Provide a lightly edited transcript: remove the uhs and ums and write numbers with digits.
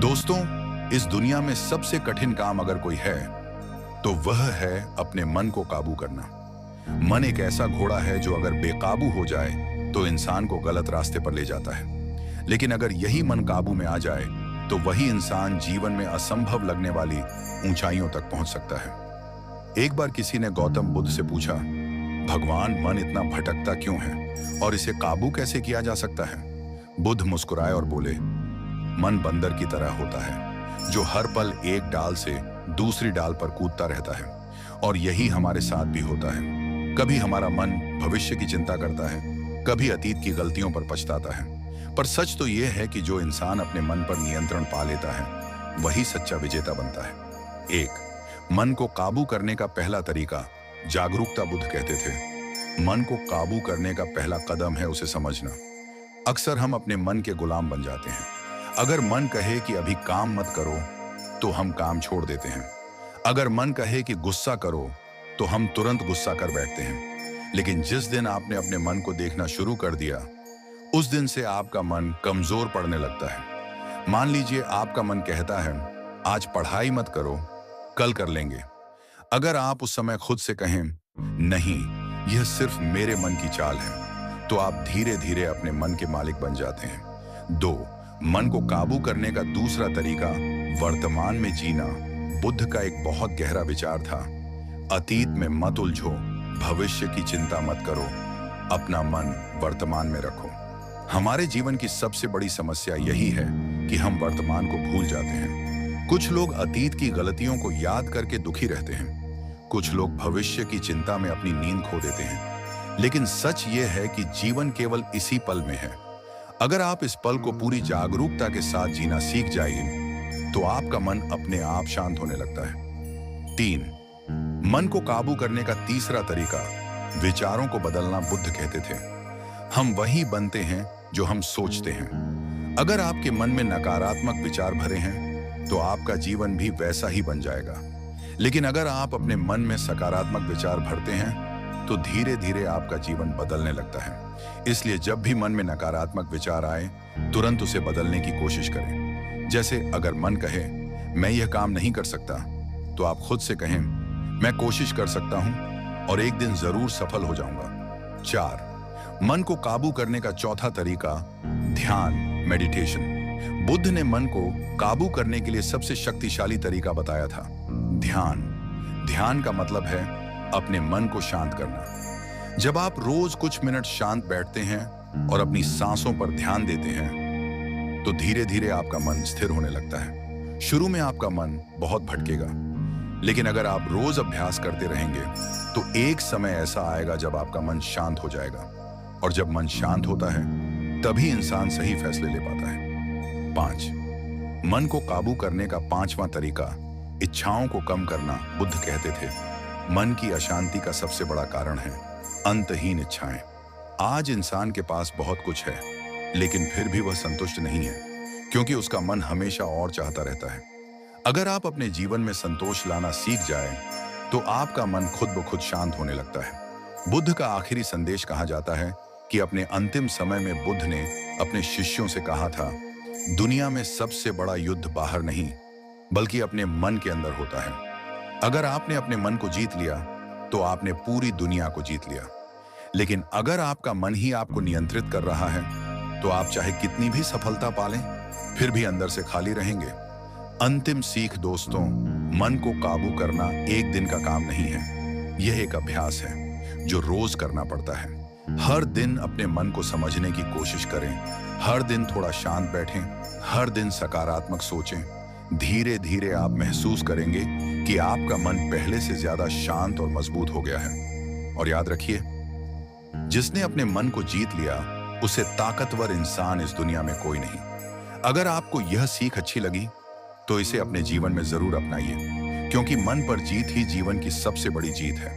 दोस्तों, इस दुनिया में सबसे कठिन काम अगर कोई है तो वह है अपने मन को काबू करना। मन एक ऐसा घोड़ा है जो अगर बेकाबू हो जाए तो इंसान को गलत रास्ते पर ले जाता है, लेकिन अगर यही मन काबू में आ जाए तो वही इंसान जीवन में असंभव लगने वाली ऊंचाइयों तक पहुंच सकता है। एक बार किसी ने गौतम बुद्ध से पूछा, भगवान, मन इतना भटकता क्यों है और इसे काबू कैसे किया जा सकता है? बुद्ध मुस्कुराए और बोले, मन बंदर की तरह होता है जो हर पल एक डाल से दूसरी डाल पर कूदता रहता है, और यही हमारे साथ भी होता है। कभी हमारा मन भविष्य की चिंता करता है, कभी अतीत की गलतियों पर पछताता है, पर सच तो यह है कि जो इंसान अपने मन पर नियंत्रण पा लेता है वही सच्चा विजेता बनता है। एक, मन को काबू करने का पहला तरीका जागरूकता। बुद्ध कहते थे, मन को काबू करने का पहला कदम है उसे समझना। अक्सर हम अपने मन के गुलाम बन जाते हैं। अगर मन कहे कि अभी काम मत करो तो हम काम छोड़ देते हैं। अगर मन कहे कि गुस्सा करो तो हम तुरंत गुस्सा कर बैठते हैं। लेकिन जिस दिन आपने अपने मन को देखना शुरू कर दिया, उस दिन से आपका मन कमजोर पड़ने लगता है। मान लीजिए आपका मन कहता है, आज पढ़ाई मत करो, कल कर लेंगे। अगर आप उस समय खुद से कहें, नहीं, यह सिर्फ मेरे मन की चाल है, तो आप धीरे धीरे अपने मन के मालिक बन जाते हैं। दो, मन को काबू करने का दूसरा तरीका वर्तमान में जीना। बुद्ध का एक बहुत गहरा विचार था, अतीत में मत उलझो, भविष्य की चिंता मत करो, अपना मन वर्तमान में रखो। हमारे जीवन की सबसे बड़ी समस्या यही है कि हम वर्तमान को भूल जाते हैं। कुछ लोग अतीत की गलतियों को याद करके दुखी रहते हैं, कुछ लोग भविष्य की चिंता में अपनी नींद खो देते हैं। लेकिन सच ये है कि जीवन केवल इसी पल में है। अगर आप इस पल को पूरी जागरूकता के साथ जीना सीख जाइए तो आपका मन अपने आप शांत होने लगता है। तीन, मन को काबू करने का तीसरा तरीका विचारों को बदलना। बुद्ध कहते थे, हम वही बनते हैं जो हम सोचते हैं। अगर आपके मन में नकारात्मक विचार भरे हैं तो आपका जीवन भी वैसा ही बन जाएगा। लेकिन अगर आप अपने मन में सकारात्मक विचार भरते हैं तो धीरे धीरे आपका जीवन बदलने लगता है। इसलिए जब भी मन में नकारात्मक विचार आए, तुरंत उसे बदलने की कोशिश करें। जैसे अगर मन कहे, मैं यह काम नहीं कर सकता, तो आप खुद से कहें, मैं कोशिश कर सकता हूं और एक दिन जरूर सफल हो जाऊंगा। चार, मन को काबू करने का चौथा तरीका ध्यान, मेडिटेशन। बुद्ध ने मन को काबू करने के लिए सबसे शक्तिशाली तरीका बताया था, ध्यान। ध्यान का मतलब है अपने मन को शांत करना। जब आप रोज कुछ मिनट शांत बैठते हैं और अपनी सांसों पर ध्यान देते हैं तो धीरे धीरे आपका मन स्थिर होने लगता है। शुरू में आपका मन बहुत भटकेगा, लेकिन अगर आप रोज अभ्यास करते रहेंगे तो एक समय ऐसा आएगा जब आपका मन शांत हो जाएगा, और जब मन शांत होता है तभी इंसान सही फैसले ले पाता है। पांच, मन को काबू करने का पांचवा तरीका इच्छाओं को कम करना। बुद्ध कहते थे, मन की अशांति का सबसे बड़ा कारण है अंतहीन इच्छाएं। आज इंसान के पास बहुत कुछ है, लेकिन फिर भी वह संतुष्ट नहीं है, क्योंकि उसका मन हमेशा और चाहता रहता है। अगर आप अपने जीवन में संतोष लाना सीख जाए तो आपका मन खुद ब खुद शांत होने लगता है। बुद्ध का आखिरी संदेश कहा जाता है कि अपने अंतिम समय में बुद्ध ने अपने शिष्यों से कहा था, दुनिया में सबसे बड़ा युद्ध बाहर नहीं बल्कि अपने मन के अंदर होता है। अगर आपने अपने मन को जीत लिया तो आपने पूरी दुनिया को जीत लिया। लेकिन अगर आपका मन ही आपको नियंत्रित कर रहा है तो आप चाहे कितनी भी सफलता पालें, फिर भी अंदर से खाली रहेंगे। अंतिम सीख दोस्तों, मन को काबू करना एक दिन का काम नहीं है। यह एक अभ्यास है जो रोज करना पड़ता है। हर दिन अपने मन को समझने की कोशिश करें, हर दिन थोड़ा शांत बैठें, हर दिन सकारात्मक सोचें। धीरे धीरे आप महसूस करेंगे कि आपका मन पहले से ज्यादा शांत और मजबूत हो गया है। और याद रखिए, जिसने अपने मन को जीत लिया उसे ताकतवर इंसान इस दुनिया में कोई नहीं। अगर आपको यह सीख अच्छी लगी तो इसे अपने जीवन में जरूर अपनाइए, क्योंकि मन पर जीत ही जीवन की सबसे बड़ी जीत है।